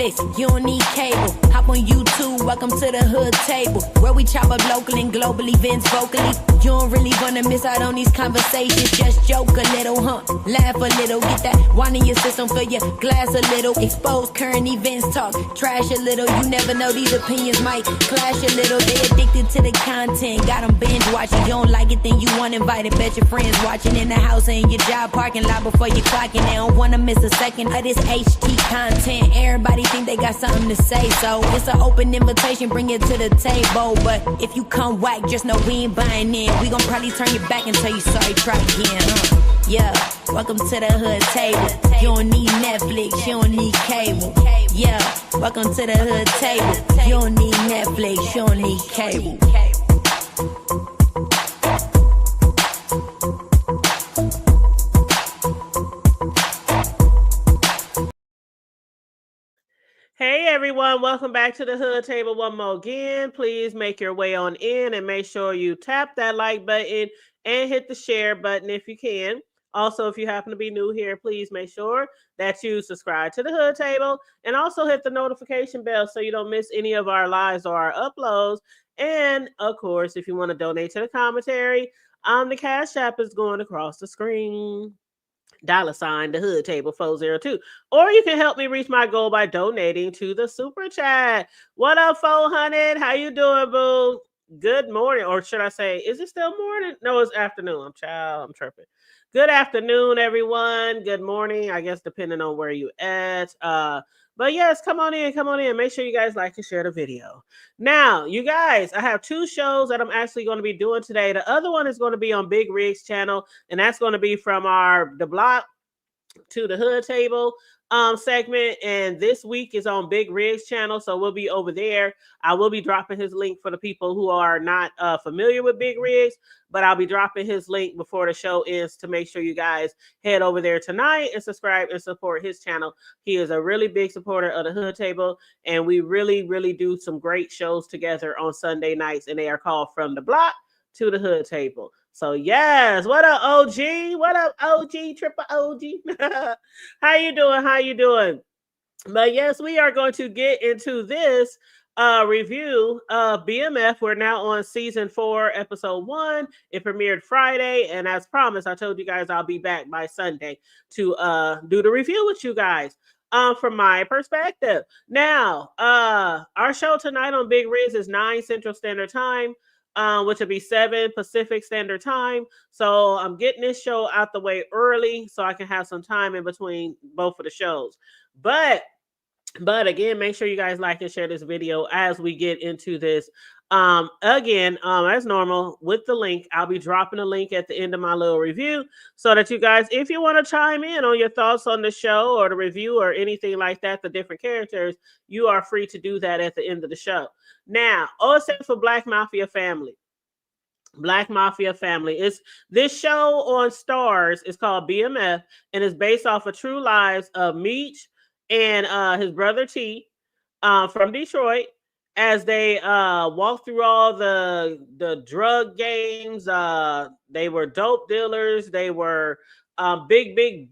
Netflix, you don't need cable. Hop on YouTube, welcome to the hood table, where we chop up local and global events vocally. You don't really wanna miss out on these conversations. Just joke a little, laugh a little, get that wine in your system, fill your glass a little. Expose current events, talk trash a little. You never know, these opinions might clash a little. They addicted to the content, got them binge watching. You don't like it, then you want invited. Bet your friends watching in the house or in your job parking lot before you clocking. They don't wanna miss a second of this HD content. Everybody think they got something to say, so it's an open invitation, bring it to the table. But if you come whack, just know we ain't buying in. We gon' probably turn you back and tell you sorry, try again. Yeah, welcome to the hood table. You don't need Netflix, you don't need cable. Yeah, welcome to the hood table. You don't need Netflix, you don't need cable. Hey everyone, welcome back to the Hood Table one more again. Please make your way on in and make sure you tap that like button and hit the share button if you can. Also, if you happen to be new here, please make sure that you subscribe to the Hood Table and also hit the notification bell so you don't miss any of our lives or our uploads. And of course, if you want to donate to the commentary, the Cash App is going across the screen. $ the Hood Table 402. Or you can help me reach my goal by donating to the super chat. What up, 400? How you doing, boo? Good morning. Or should I say, is it still morning? No, it's afternoon. I'm tripping. Good afternoon, everyone. Good morning, I guess, depending on where you at. But yes, come on in. Make sure you guys like and share the video. Now, you guys, I have 2 shows that I'm actually going to be doing today. The other one is going to be on Big Rig's channel, and that's going to be from the block to the Hood Table segment. And this week is on Big Rig's channel, so we'll be over there. I will be dropping his link for the people who are not familiar with Big Rig's, but I'll be dropping his link before the show ends to make sure you guys head over there tonight and subscribe and support his channel. He is a really big supporter of the Hood Table, and we really do some great shows together on Sunday nights, and they are called From the Block to the Hood Table. So yes, what up, OG? What up, OG? Triple OG? How you doing? But yes, we are going to get into this review of BMF. We're now on season 4, episode 1. It premiered Friday, and as promised, I told you guys I'll be back by Sunday to do the review with you guys. From my perspective. Now, our show tonight on Big Riz is 9 Central Standard Time. Which will be 7 Pacific Standard Time. So I'm getting this show out the way early so I can have some time in between both of the shows. But again, make sure you guys like and share this video as we get into this. Again, as normal, with the link, I'll be dropping a link at the end of my little review so that you guys, if you want to chime in on your thoughts on the show or the review or anything like that, the different characters, you are free to do that at the end of the show. Now, OSF for Black Mafia Family. Black Mafia Family. It's this show on Stars is called BMF, and it's based off of true lives of Meech and his brother T from Detroit as they walk through all the drug games. They were dope dealers. They were big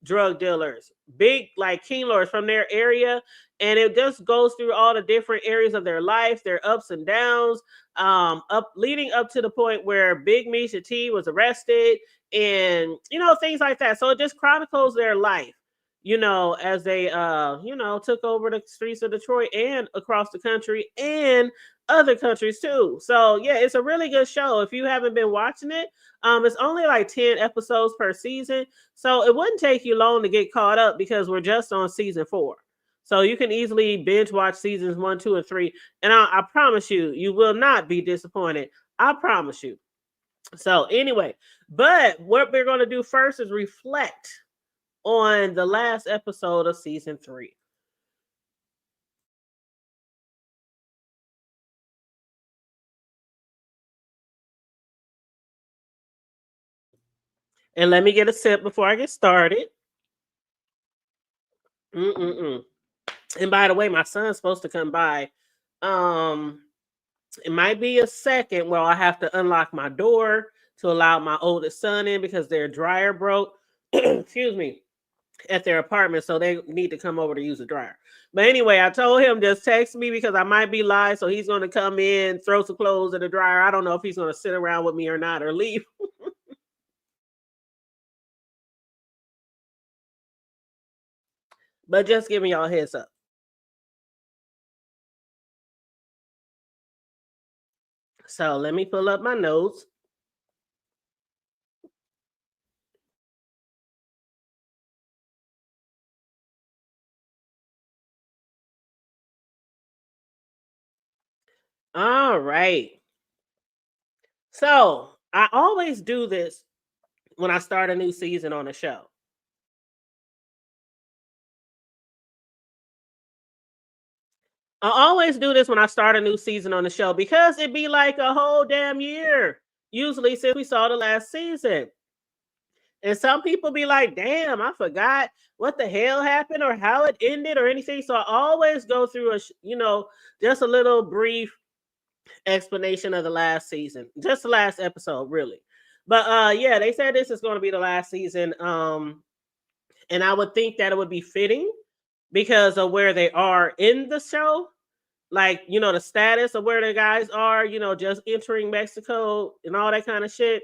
drug dealers, big like king lords from their area. And it just goes through all the different areas of their life, their ups and downs, leading up to the point where Big Misha T was arrested and, things like that. So it just chronicles their life, as they, took over the streets of Detroit and across the country and other countries too. So yeah, it's a really good show. If you haven't been watching it, it's only like 10 episodes per season. So it wouldn't take you long to get caught up because we're just on season 4. So you can easily binge watch seasons 1, 2, and 3. And I promise you, you will not be disappointed. I promise you. So anyway, but what we're going to do first is reflect on the last episode of season 3. And let me get a sip before I get started. And by the way, my son's supposed to come by. It might be a second where I have to unlock my door to allow my oldest son in because their dryer broke. Excuse me. at their apartment, so they need to come over to use the dryer. But anyway, I told him just text me because I might be live, so he's going to come in, throw some clothes in the dryer. I don't know if he's going to sit around with me or not or leave. But just giving y'all a heads up. So let me pull up my notes. All right. So I always do this when I start a new season on a show. I always do this when I start a new season on the show because it be like a whole damn year, usually since we saw the last season. And some people be like, damn, I forgot what the hell happened or how it ended or anything. So I always go through just a little brief explanation of the last season, just the last episode, really. But yeah, they said this is going to be the last season. And I would think that it would be fitting because of where they are in the show. Like, the status of where the guys are, just entering Mexico and all that kind of shit.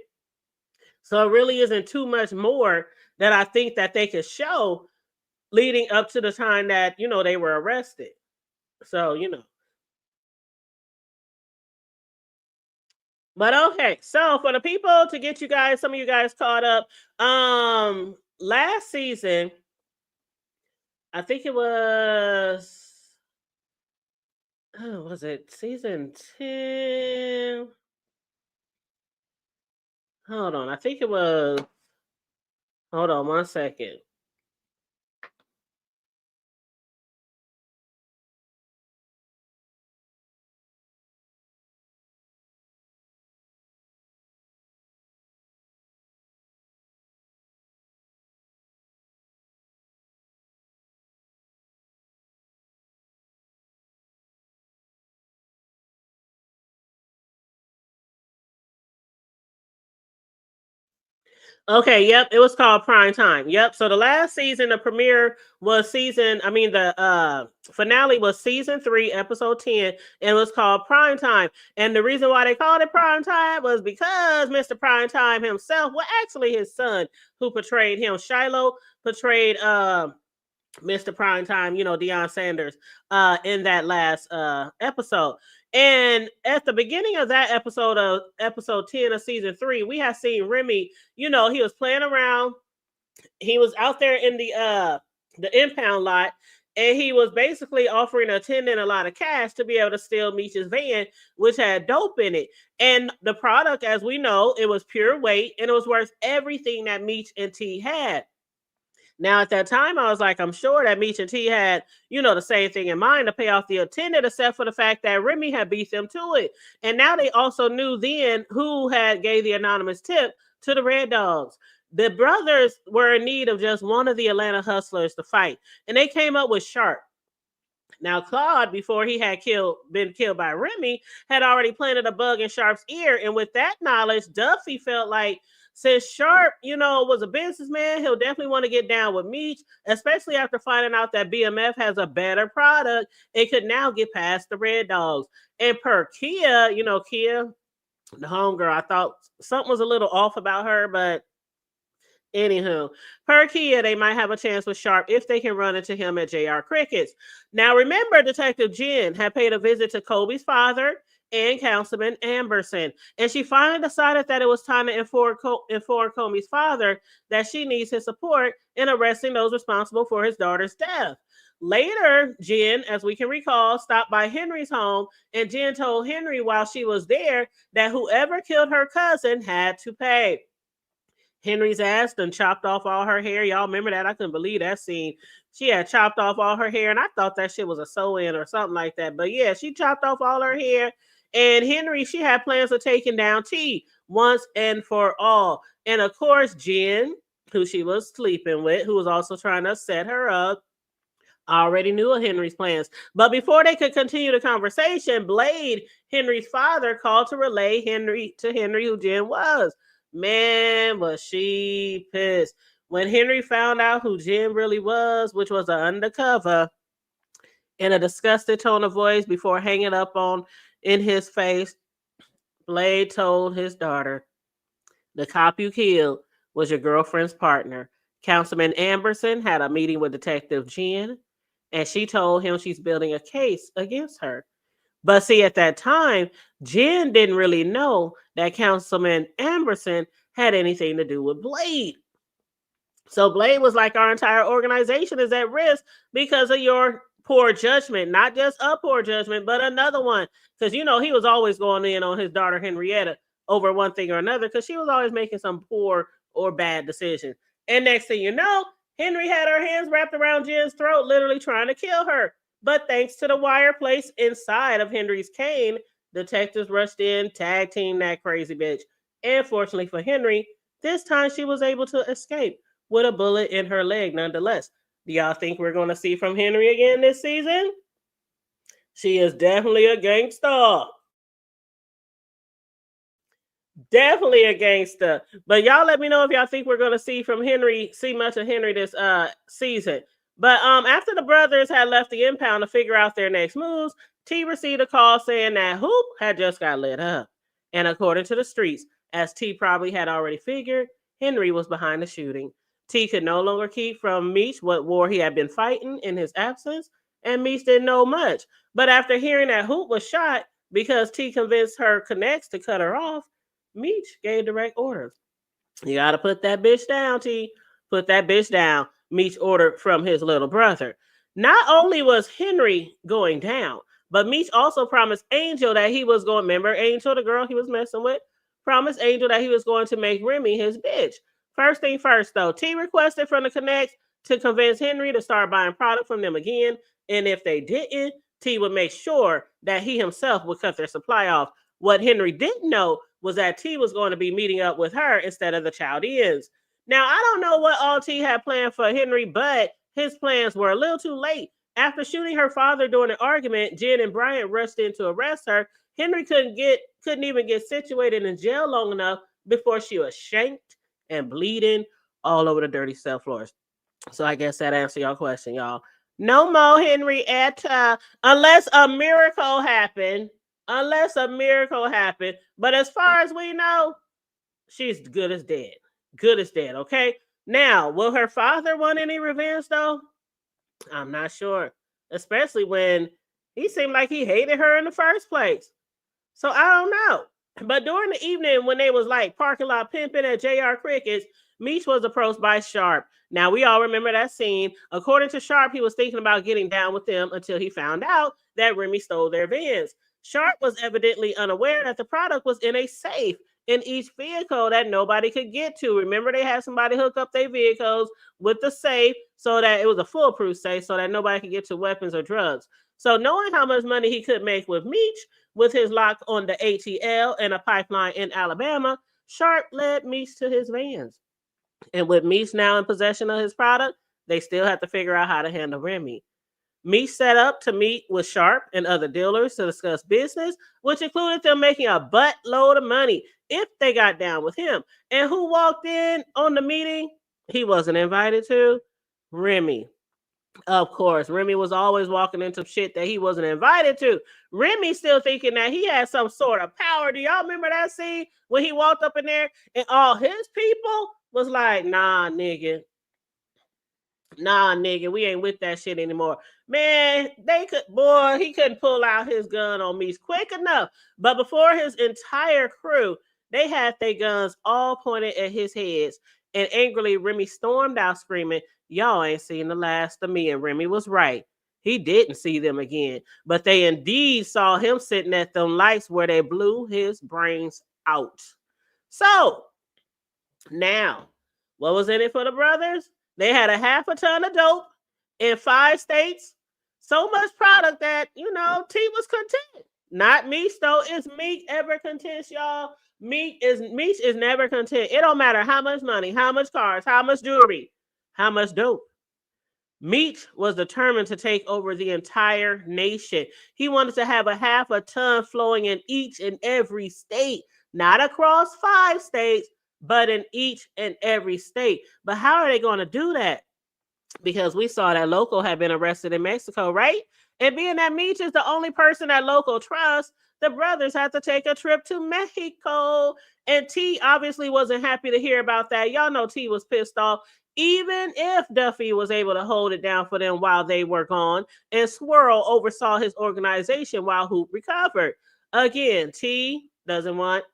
So it really isn't too much more that I think that they could show leading up to the time that, they were arrested. So. But okay, so for the people to get you guys, some of you guys caught up, last season, I think it was it season 10? Hold on, I think it was, hold on one second. Okay, yep, it was called Prime Time. Yep. So the last season, the premiere was the finale was season 3, episode 10, and it was called Prime Time. And the reason why they called it Prime Time was because Mr. Prime Time himself, well, actually his son who portrayed him, Shiloh, portrayed Mr. Primetime, Deion Sanders, in that last episode. And at the beginning of that episode of episode 10 of season 3, we have seen Remy, he was playing around. He was out there in the impound lot, and he was basically offering a attendant a lot of cash to be able to steal Meech's van, which had dope in it. And the product, as we know, it was pure weight, and it was worth everything that Meech and T had. Now, at that time, I was like, I'm sure that Meech and T had, the same thing in mind to pay off the attendant, except for the fact that Remy had beat them to it. And now they also knew then who had gave the anonymous tip to the Red Dogs. The brothers were in need of just one of the Atlanta hustlers to fight, and they came up with Sharp. Now, Claude, before he had been killed by Remy, had already planted a bug in Sharp's ear. And with that knowledge, Duffy felt like since Sharp, was a businessman, he'll definitely want to get down with Meech, especially after finding out that BMF has a better product. It could now get past the Red Dogs. And per Kia, Kia, the homegirl, I thought something was a little off about her, but anywho, per Kia, they might have a chance with Sharp if they can run into him at JR Crickets. Now, remember, Detective Jen had paid a visit to Kobe's father and Councilman Amberson, and she finally decided that it was time to inform Comey's father that she needs his support in arresting those responsible for his daughter's death. Later, Jen, as we can recall, stopped by Henry's home, and Jen told Henry while she was there that whoever killed her cousin had to pay. Henry's ass done chopped off all her hair. Y'all remember that? I couldn't believe that scene. She had chopped off all her hair, and I thought that shit was a sew-in or something like that. But yeah, she chopped off all her hair. And Henry, she had plans of taking down T once and for all. And of course, Jen, who she was sleeping with, who was also trying to set her up, already knew of Henry's plans. But before they could continue the conversation, Blade, Henry's father, called to relay Henry who Jen was. Man, was she pissed. When Henry found out who Jen really was, which was an undercover, in a disgusted tone of voice before hanging up on in his face, Blade told his daughter, "The cop you killed was your girlfriend's partner. Councilman Amberson had a meeting with Detective Jen, and she told him she's building a case against her." But see, at that time, Jen didn't really know that Councilman Amberson had anything to do with Blade. So Blade was like, our entire organization is at risk because of your poor judgment. Not just a poor judgment, but another one. Because, he was always going in on his daughter Henrietta over one thing or another because she was always making some poor or bad decisions. And next thing you know, Henry had her hands wrapped around Jen's throat, literally trying to kill her. But thanks to the wire placed inside of Henry's cane, detectives rushed in, tag teamed that crazy bitch. And fortunately for Henry, this time she was able to escape with a bullet in her leg nonetheless. Do y'all think we're going to see from Henry again this season? She is definitely a gangster. Definitely a gangster. But y'all let me know if y'all think we're going to see much of Henry this season. But after the brothers had left the impound to figure out their next moves, T received a call saying that Hoop had just got lit up. And according to the streets, as T probably had already figured, Henry was behind the shooting. T could no longer keep from Meech what war he had been fighting in his absence, and Meech didn't know much. But after hearing that Hoop was shot because T convinced her connects to cut her off, Meech gave direct orders. "You got to put that bitch down, T. Put that bitch down." Meech ordered from his little brother. Not only was Henry going down, but Meech also promised Angel that he was going, remember Angel, the girl he was messing with? Promised Angel that he was going to make Remy his bitch. First thing first, though, T requested from the Connects to convince Henry to start buying product from them again. And if they didn't, T would make sure that he himself would cut their supply off. What Henry didn't know was that T was going to be meeting up with her instead of the Chaldeans. Now, I don't know what all T had planned for Henry, but his plans were a little too late. After shooting her father during an argument, Jen and Bryant rushed in to arrest her. Henry couldn't even get situated in jail long enough before she was shanked and bleeding all over the dirty cell floors. So I guess that answers your question, y'all. No more Henrietta unless a miracle happened. Unless a miracle happened. But as far as we know, she's good as dead. Good as dead, okay? Now, will her father want any revenge, though? I'm not sure. Especially when he seemed like he hated her in the first place. So I don't know. But during the evening when they was like parking lot pimping at JR Crickets, Meech was approached by Sharp. Now we all remember that scene. According to Sharp, he was thinking about getting down with them until he found out that Remy stole their vans. Sharp was evidently unaware that the product was in a safe in each vehicle that nobody could get to. Remember, they had somebody hook up their vehicles with the safe so that it was a foolproof safe so that nobody could get to weapons or drugs. So knowing how much money he could make with Meech, with his lock on the ATL and a pipeline in Alabama, Sharp led Meech to his vans. And with Meech now in possession of his product, they still have to figure out how to handle Remy. Meech set up to meet with Sharp and other dealers to discuss business, which included them making a buttload of money if they got down with him. And who walked in on the meeting he wasn't invited to? Remy. Of course, Remy was always walking into shit that he wasn't invited to. Remy still thinking that he had some sort of power. Do y'all remember that scene when he walked up in there and all his people was like, nah, nigga, we ain't with that shit anymore. Man, he couldn't pull out his gun on me quick enough. But before his entire crew, they had their guns all pointed at his heads. And angrily, Remy stormed out screaming, "Y'all ain't seen the last of me." And Remy was right. He didn't see them again. But they indeed saw him sitting at them lights where they blew his brains out. So, now, what was in it for the brothers? They had a half a ton of dope in 5 states. So much product that, T was content. Not Meech, though. Is Meech ever content, y'all? Meech is never content. It don't matter how much money, how much cars, how much jewelry, how much dope. Meech was determined to take over the entire nation. He wanted to have a half a ton flowing in each and every state, not across 5 states, but in each and every state. But how are they going to do that? Because we saw that Loco had been arrested in Mexico, right? And being that Meech is the only person that Loco trusts, the brothers had to take a trip to Mexico. And T obviously wasn't happy to hear about that. Y'all know T was pissed off. Even if Duffy was able to hold it down for them while they were gone, and Swirl oversaw his organization while Hoop recovered. Again, T doesn't want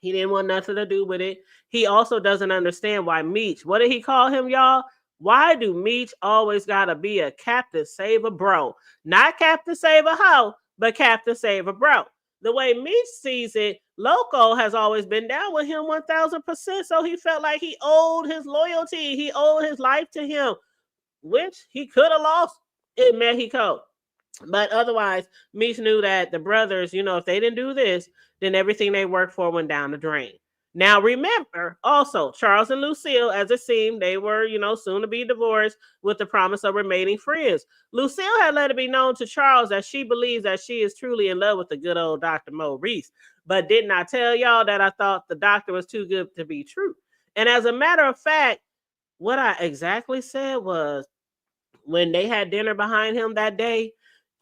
he didn't want nothing to do with it. He also doesn't understand why Meech, what did he call him, y'all? Why do Meech always gotta be a Captain Save a bro? Not Captain Save a hoe, but Captain Save a bro. The way Meech sees it, Loco has always been down with him 1000%. So he felt like he owed his loyalty, he owed his life to him, which he could have lost in Mexico. But otherwise, Meech knew that the brothers, if they didn't do this, then everything they worked for went down the drain. Now, remember, also, Charles and Lucille, as it seemed, they were, soon to be divorced with the promise of remaining friends. Lucille had let it be known to Charles that she believes that she is truly in love with the good old Dr. Maurice, but did not tell y'all that I thought the doctor was too good to be true. And as a matter of fact, what I exactly said was when they had dinner behind him that day,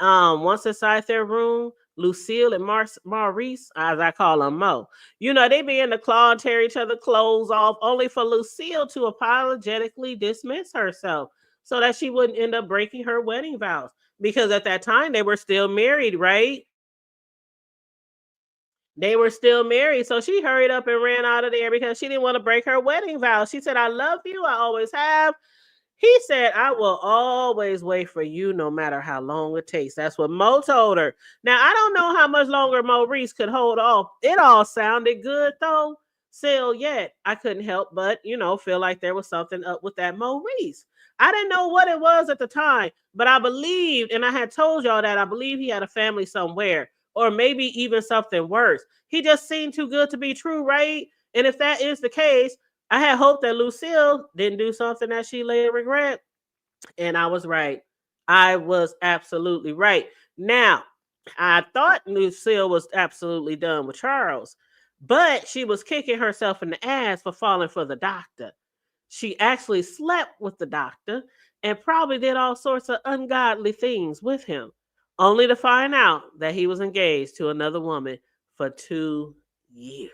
once inside their room, Lucille and Maurice, as I call him Mo, they begin to claw and tear each other clothes off, only for Lucille to apologetically dismiss herself so that she wouldn't end up breaking her wedding vows. Because at that time, they were still married, right? They were still married. So she hurried up and ran out of there because she didn't want to break her wedding vows. She said, I love you. I always have. He said, I will always wait for you no matter how long it takes. That's what Mo told her. Now, I don't know how much longer Maurice could hold off. It all sounded good, though. Still, yet, I couldn't help but, feel like there was something up with that Maurice. I didn't know what it was at the time, but I believed, and I had told y'all that I believe he had a family somewhere, or maybe even something worse. He just seemed too good to be true, right? And if that is the case, I had hoped that Lucille didn't do something that she later regret. And I was right. I was absolutely right. Now, I thought Lucille was absolutely done with Charles, but she was kicking herself in the ass for falling for the doctor. She actually slept with the doctor and probably did all sorts of ungodly things with him, only to find out that he was engaged to another woman for 2 years.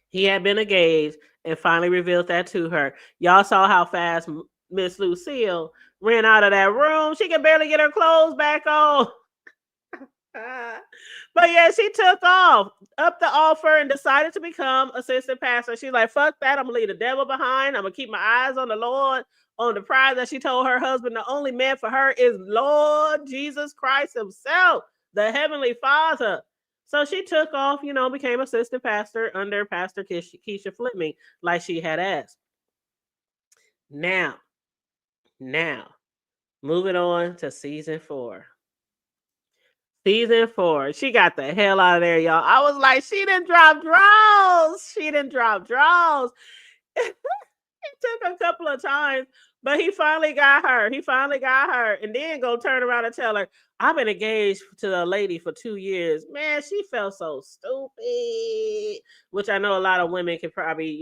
He had been engaged and finally revealed that to her. Y'all saw how fast Miss Lucille ran out of that room. She could barely get her clothes back on. But yeah, she took off, up the offer, and decided to become assistant pastor. She's like, fuck that. I'm going to leave the devil behind. I'm going to keep my eyes on the Lord, on the prize that she told her husband. The only man for her is Lord Jesus Christ himself, the heavenly Father. So she took off, became assistant pastor under Pastor Keisha Fleming, like she had asked. Now, moving on to season 4. Season 4. She got the hell out of there, y'all. I was like, she didn't drop draws. She didn't drop draws. It took a couple of times, but he finally got her. And then go turn around and tell her, I've been engaged to a lady for 2 years. Man, she felt so stupid. Which I know a lot of women can probably,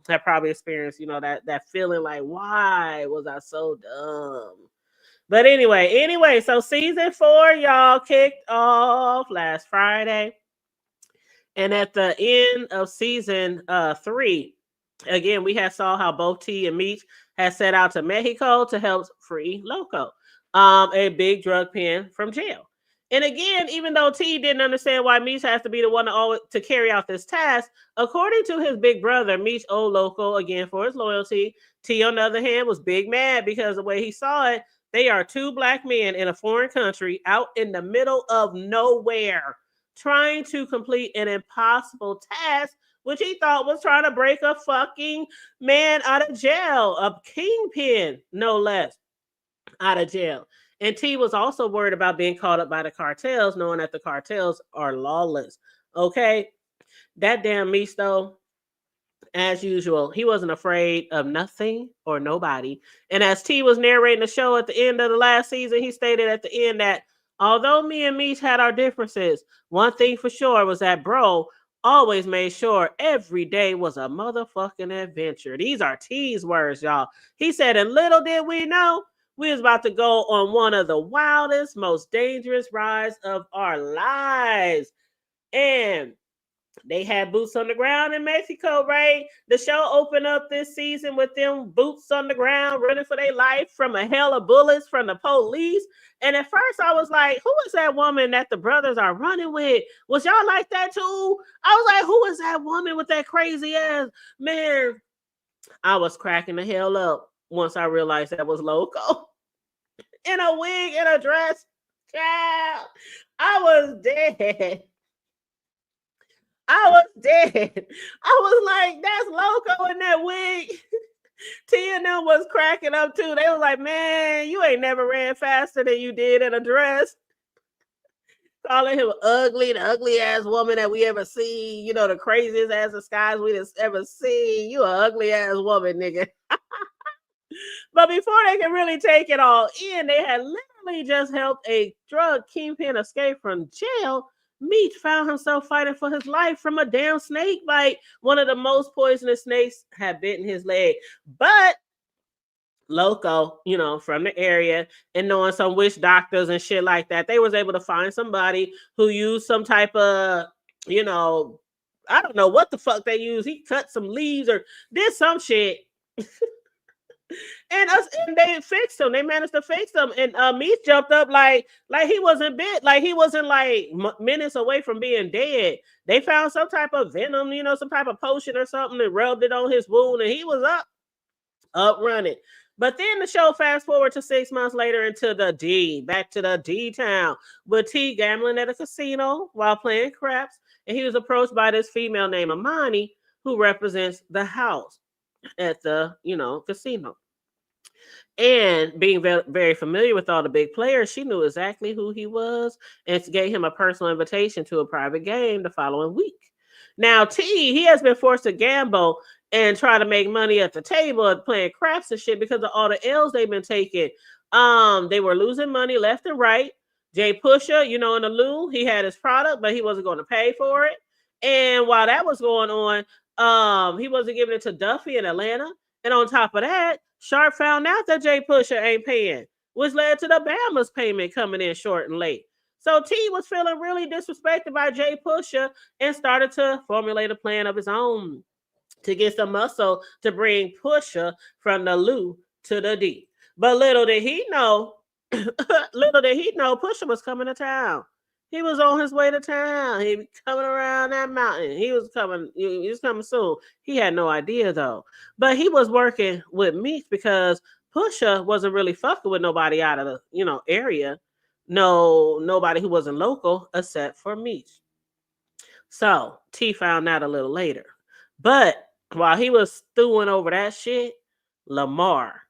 have probably experienced, that feeling like, why was I so dumb? But anyway, so season 4, y'all, kicked off last Friday. And at the end of season 3, again, we had saw how both T and Meech had set out to Mexico to help free Loco, a big drug pen from jail. And again, even though T didn't understand why Meech has to be the one to carry out this task, according to his big brother, Meech owed Loco again for his loyalty. T, on the other hand, was big mad because the way he saw it, they are 2 black men in a foreign country out in the middle of nowhere trying to complete an impossible task, which he thought was trying to break a fucking man out of jail, a kingpin, no less, out of jail. And T was also worried about being caught up by the cartels, knowing that the cartels are lawless. Okay? That damn Meech, though, as usual, he wasn't afraid of nothing or nobody. And as T was narrating the show at the end of the last season, he stated at the end that although me and Meech had our differences, one thing for sure was that, bro, always made sure every day was a motherfucking adventure. These are T's words, y'all. He said, and little did we know, we was about to go on one of the wildest, most dangerous rides of our lives. And they had boots on the ground in Mexico, right? The show opened up this season with them boots on the ground, running for their life from a hell of bullets from the police. And at first I was like, who is that woman that the brothers are running with? Was y'all like that too? I was like, who is that woman with that crazy ass? Man, I was cracking the hell up once I realized that was Loco. In a wig, in a dress. Child, I was dead. I was dead. I was like, that's Loco in that wig. T and them was cracking up too. They was like, man, you ain't never ran faster than you did in a dress. Calling him ugly, the ugly ass woman that we ever see. You know, the craziest ass disguise we just ever see. You a ugly ass woman, nigga. But before they could really take it all in, they had literally just helped a drug kingpin escape from jail. Meech found himself fighting for his life from a damn snake bite. One of the most poisonous snakes had bitten his leg. But Loco, you know, from the area and knowing some witch doctors and shit like that, they was able to find somebody who used some type of, you know, I don't know what the fuck they used. He cut some leaves or did some shit. And they fixed him. They managed to fix him. And Meech jumped up like he wasn't bit, like he wasn't like minutes away from being dead. They found some type of venom, you know, some type of potion or something, and rubbed it on his wound, and he was up running. But then the show fast forward to 6 months later into the D, back to the D town, with T gambling at a casino while playing craps, and he was approached by this female named Amani, who represents the house at the, you know, casino. And being very, very familiar with all the big players, she knew exactly who he was and gave him a personal invitation to a private game the following week. Now, T, he has been forced to gamble and try to make money at the table and playing craps and shit because of all the L's they've been taking. They were losing money left and right. Jay Pusher, you know, in the loo, he had his product, but he wasn't going to pay for it. And while that was going on, he wasn't giving it to Duffy in Atlanta. And on top of that, Sharp found out that Jay Pusher ain't paying, which led to the Bama's payment coming in short and late. So T was feeling really disrespected by Jay Pusher and started to formulate a plan of his own to get some muscle to bring Pusher from the Lou to the D. But little did he know, Pusher was coming to town. He was on his way to town. He was coming around that mountain. He was coming soon. He had no idea though. But he was working with Meech because Pusha wasn't really fucking with nobody out of the, you know, area. No, nobody who wasn't local except for Meech. So T found out a little later. But while he was stewing over that shit, Lamar,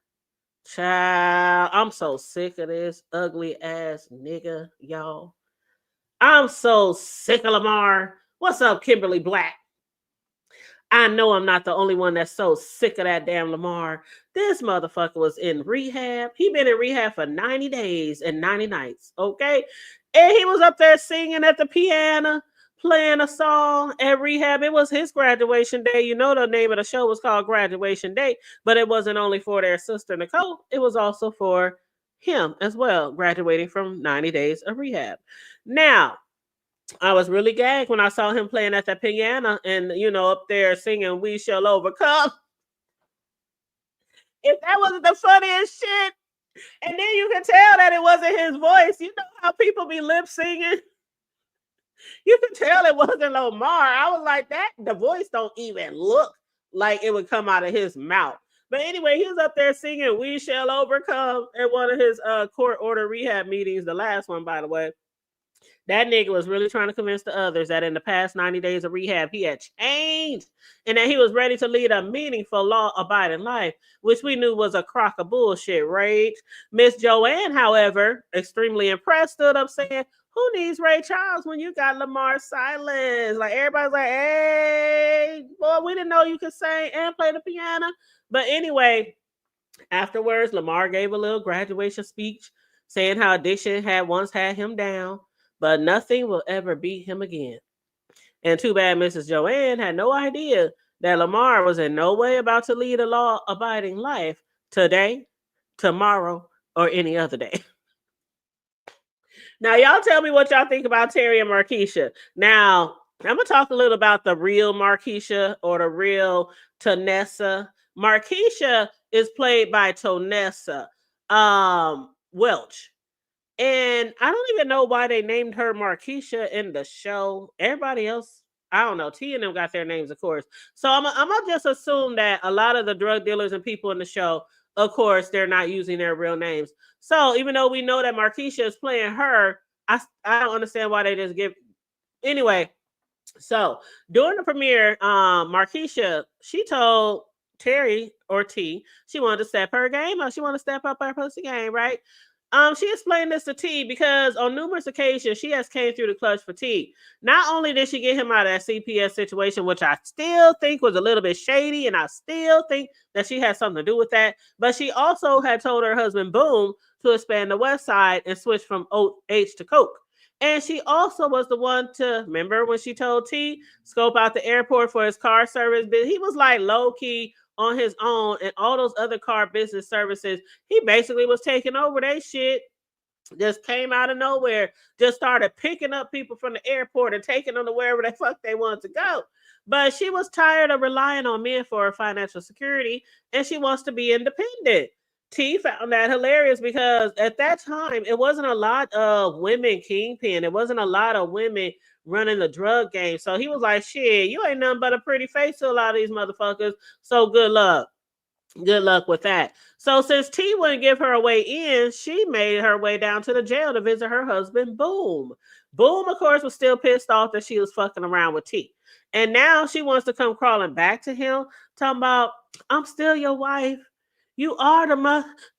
child, I'm so sick of this ugly ass nigga, y'all. I'm so sick of Lamar. What's up, Kimberly Black? I know I'm not the only one that's so sick of that damn Lamar. This motherfucker was in rehab. He been in rehab for 90 days and 90 nights, okay? And he was up there singing at the piano, playing a song at rehab. It was his graduation day. You know the name of the show was called Graduation Day, but it wasn't only for their sister Nicole. It was also for him as well, graduating from 90 days of rehab. Now, I was really gagged when I saw him playing at the piano and, you know, up there singing We Shall Overcome. If that wasn't the funniest shit, and then you can tell that it wasn't his voice. You know how people be lip singing? You can tell it wasn't Lamar. I was like, that the voice don't even look like it would come out of his mouth. But anyway, he was up there singing We Shall Overcome at one of his court order rehab meetings, the last one, by the way. That nigga was really trying to convince the others that in the past 90 days of rehab, he had changed and that he was ready to lead a meaningful, law-abiding life, which we knew was a crock of bullshit, right? Miss Joanne, however, extremely impressed, stood up saying, who needs Ray Charles when you got Lamar Silence? Like, everybody's like, hey, boy, we didn't know you could sing and play the piano. But anyway, afterwards, Lamar gave a little graduation speech saying how addiction had once had him down, but nothing will ever beat him again. And too bad Mrs. Joanne had no idea that Lamar was in no way about to lead a law-abiding life today, tomorrow, or any other day. Now, y'all tell me what y'all think about Terry and Markeisha. Now, I'm gonna talk a little about the real Markeisha or the real Tanessa. Markeisha is played by Tonessa Welch. And I don't even know why they named her Markeisha in the show. Everybody else, I don't know. T and them got their names, of course. So I'm gonna just assume that a lot of the drug dealers and people in the show, of course, they're not using their real names. So even though we know that Markeisha is playing her, I don't understand why they just give. Anyway, so during the premiere, Markeisha, she told Terry or T she wanted to step her game up. She wanted to step up her pussy game, right? She explained this to T because on numerous occasions she has came through the clutch for T. Not only did she get him out of that CPS situation, which I still think was a little bit shady, and I still think that she had something to do with that, but she also had told her husband Boom to expand the West Side and switch from H to Coke. And she also was the one to remember when she told T scope out the airport for his car service. But he was like low key on his own, and all those other car business services, he basically was taking over they shit. Just came out of nowhere, just started picking up people from the airport and taking them to wherever the fuck they wanted to go. But she was tired of relying on men for her financial security, and she wants to be independent. T found that hilarious because at that time it wasn't a lot of women kingpin. It wasn't a lot of women running the drug game. So he was like, shit, you ain't nothing but a pretty face to a lot of these motherfuckers. So good luck. Good luck with that. So since T wouldn't give her a way in, she made her way down to the jail to visit her husband, Boom. Boom, of course, was still pissed off that she was fucking around with T. And now she wants to come crawling back to him, talking about, I'm still your wife. You are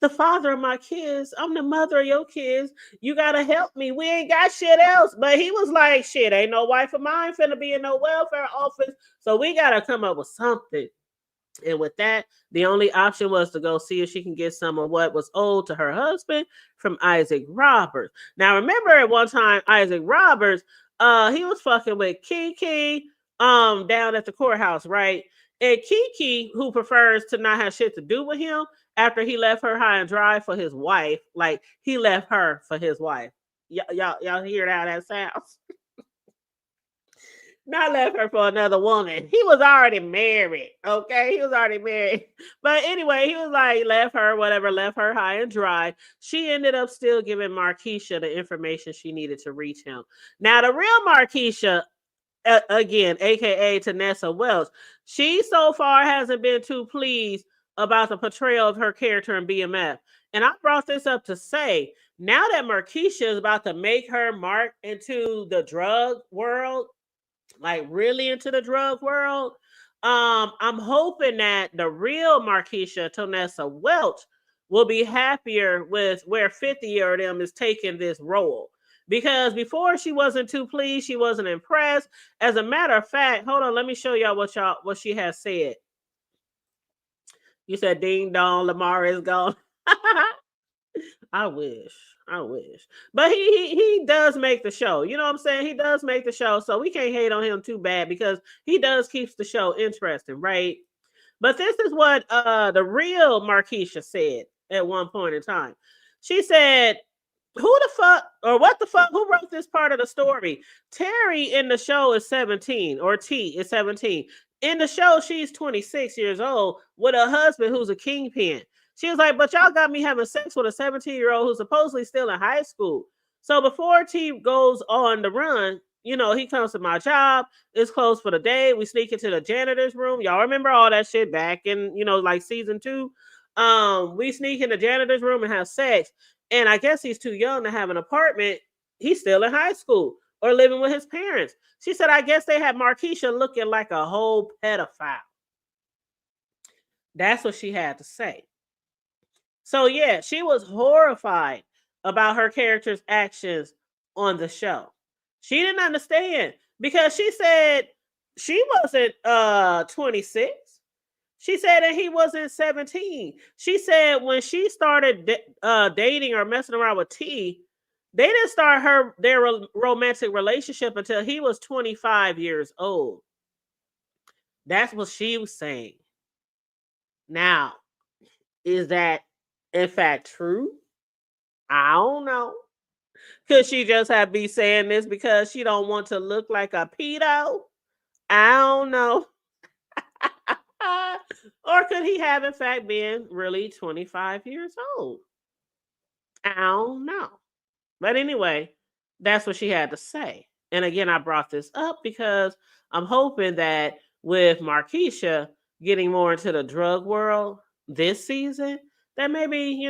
the father of my kids. I'm the mother of your kids. You gotta help me. We ain't got shit else. But he was like, shit, ain't no wife of mine finna be in no welfare office. So we gotta come up with something. And with that, the only option was to go see if she can get some of what was owed to her husband from Isaac Roberts. Now, remember at one time, Isaac Roberts, he was fucking with Kiki down at the courthouse, right? And Kiki, who prefers to not have shit to do with him after he left her high and dry for his wife, like he left her for his wife. Y'all hear how that sounds? Not left her for another woman. He was already married. Okay. He was already married. But anyway, he was like, left her, whatever, left her high and dry. She ended up still giving Markeisha the information she needed to reach him. Now, the real Markeisha, again, aka Tanessa Wells, she so far hasn't been too pleased about the portrayal of her character in BMF. And I brought this up to say, now that Markeisha is about to make her mark into the drug world, like really into the drug world, I'm hoping that the real Markeisha Tonessa Welch will be happier with where 50-year of them is taking this role. Because before she wasn't too pleased, she wasn't impressed. As a matter of fact, hold on, let me show y'all what she has said. You said ding dong, Lamar is gone. I wish. But he does make the show. You know what I'm saying? He does make the show. So we can't hate on him too bad because he does keeps the show interesting, right? But this is what the real Markeisha said at one point in time. She said, who the fuck or what the fuck? Who wrote this part of the story? Terry in the show is 17, or T is 17. In the show, she's 26 years old with a husband who's a kingpin. She was like, but y'all got me having sex with a 17-year-old who's supposedly still in high school. So before T goes on the run, you know, he comes to my job. It's closed for the day. We sneak into the janitor's room. Y'all remember all that shit back in, you know, like season 2. We sneak in the janitor's room and have sex. And I guess he's too young to have an apartment. He's still in high school or living with his parents. She said, I guess they had Markeisha looking like a whole pedophile. That's what she had to say. So yeah, she was horrified about her character's actions on the show. She didn't understand because she said she wasn't 26. She said that he wasn't 17. She said when she started dating or messing around with T, They didn't start their romantic relationship until he was 25 years old. That's what she was saying. Now, is that in fact true? I don't know. Could she just have be saying this because she don't want to look like a pedo? I don't know. Or could he have in fact been really 25 years old? I don't know. But anyway, that's what she had to say. And again, I brought this up because I'm hoping that with Markeisha getting more into the drug world this season, that maybe,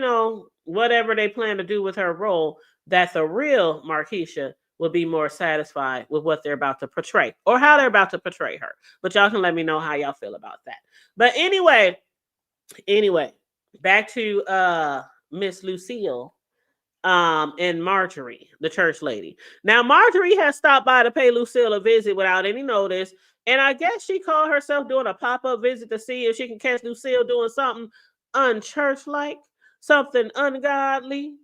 whatever they plan to do with her role, that the real Markeisha will be more satisfied with what they're about to portray or how they're about to portray her. But y'all can let me know how y'all feel about that. But anyway, back to Miss Lucille and Marjorie, the church lady. Now, Marjorie has stopped by to pay Lucille a visit without any notice. And I guess she called herself doing a pop-up visit to see if she can catch Lucille doing something unchurch-like, something ungodly.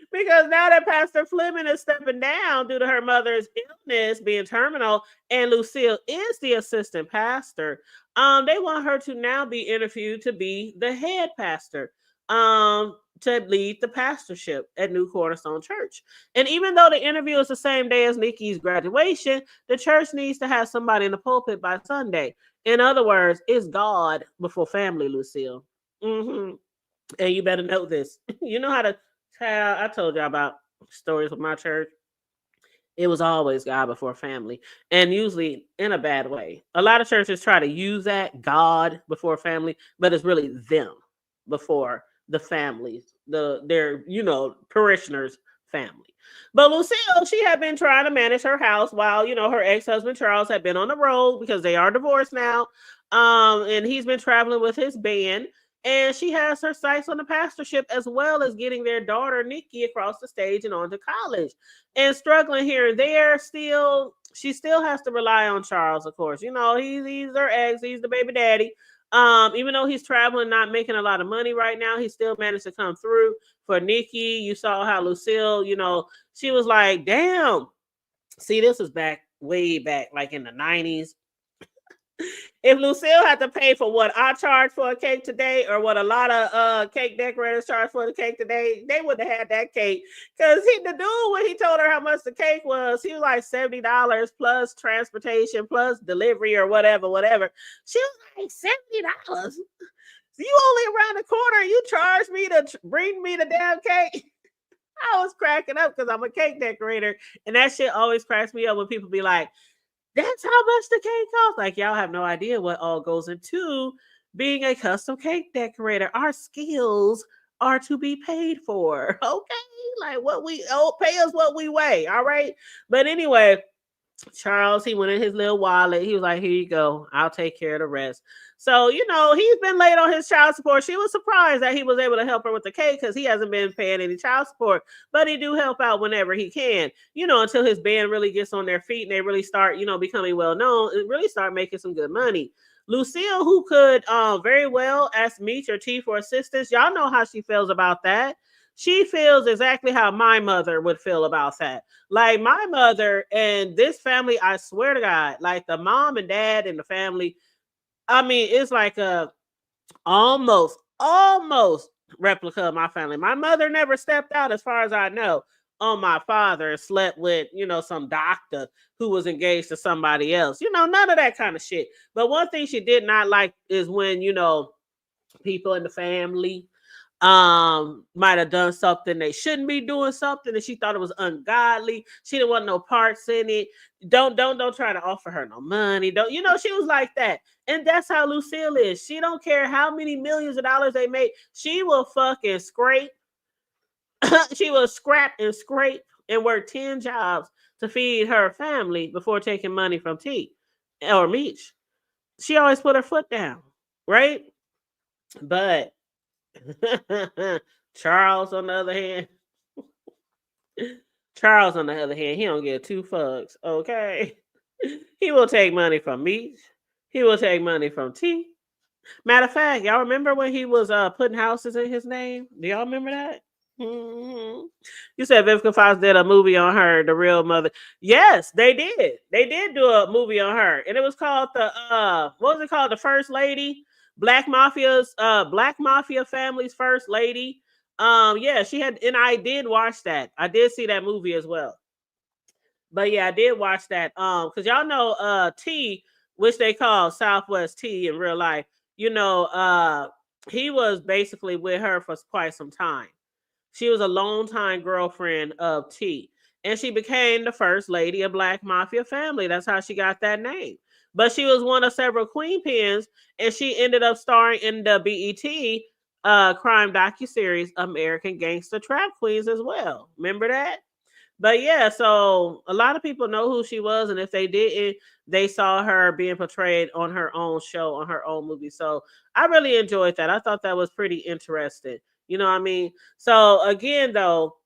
Because now that Pastor Fleming is stepping down due to her mother's illness being terminal, and Lucille is the assistant pastor, they want her to now be interviewed to be the head pastor, to lead the pastorship at New Cornerstone Church. And even though the interview is the same day as Nikki's graduation, the church needs to have somebody in the pulpit by Sunday. In other words, it's God before family, Lucille. Mm-hmm. And you better know this. You know how to tell. I told y'all about stories with my church. It was always God before family, and usually in a bad way. A lot of churches try to use that God before family, but it's really them before the families, their parishioners' family. But Lucille, she had been trying to manage her house while her ex-husband Charles had been on the road because they are divorced now, and he's been traveling with his band. And she has her sights on the pastorship as well as getting their daughter Nikki across the stage and on to college. And struggling here and there, she still has to rely on Charles, of course. He's her ex, he's the baby daddy. Even though he's traveling, not making a lot of money right now, he still managed to come through for Nikki. You saw how Lucille, she was like, damn. See, this was way back, like in the 90s. If Lucille had to pay for what I charge for a cake today, or what a lot of cake decorators charge for the cake today, they wouldn't have had that cake. Because the dude, when he told her how much the cake was, he was like $70 plus transportation plus delivery or whatever. She was like, $70. You only around the corner, you charge me to bring me the damn cake. I was cracking up because I'm a cake decorator, and that shit always cracks me up when people be like, that's how much the cake costs. Like, y'all have no idea what all goes into being a custom cake decorator. Our skills are to be paid for. Okay. Like pay us what we weigh. All right. But anyway, Charles, he went in his little wallet. He was like, here you go. I'll take care of the rest. So, he's been late on his child support. She was surprised that he was able to help her with the cake because he hasn't been paying any child support. But he do help out whenever he can, until his band really gets on their feet and they really start, becoming well known and really start making some good money. Lucille, who could very well ask Meech or T for assistance, y'all know how she feels about that. She feels exactly how my mother would feel about that. Like, my mother and this family, I swear to God, like the mom and dad and the family, I mean, it's like a almost replica of my family. My mother never stepped out, as far as I know, on my father and slept with, some doctor who was engaged to somebody else. None of that kind of shit. But one thing she did not like is when, people in the family might have done something they shouldn't be doing, something and she thought it was ungodly. She didn't want no parts in it. Don't try to offer her no money. She was like that. And that's how Lucille is. She don't care how many millions of dollars they make. She will fucking scrape. She will scrap and scrape and work 10 jobs to feed her family before taking money from T or Meech. She always put her foot down, right? But Charles, on the other hand, he don't give two fucks. Okay, he will take money from me. He will take money from T. Matter of fact, y'all remember when he was putting houses in his name? Do y'all remember that? Hmm. You said Vivica Fox did a movie on her, the real mother. Yes, they did. They did do a movie on her, and it was called the what was it called? The First Lady, Black Mafia family's first lady. Yeah, she had, and I did watch that. I did see that movie as well. But yeah, I did watch that. Because y'all know T, which they call Southwest T in real life, you know, he was basically with her for quite some time. She was a longtime girlfriend of T. And she became the first lady of Black Mafia family. That's how she got that name. But she was one of several queen pins, and she ended up starring in the BET crime docuseries American Gangster Trap Queens as well. Remember that? But yeah, so a lot of people know who she was, and if they didn't, they saw her being portrayed on her own show, on her own movie. So I really enjoyed that. I thought that was pretty interesting. You know what I mean? So again, though,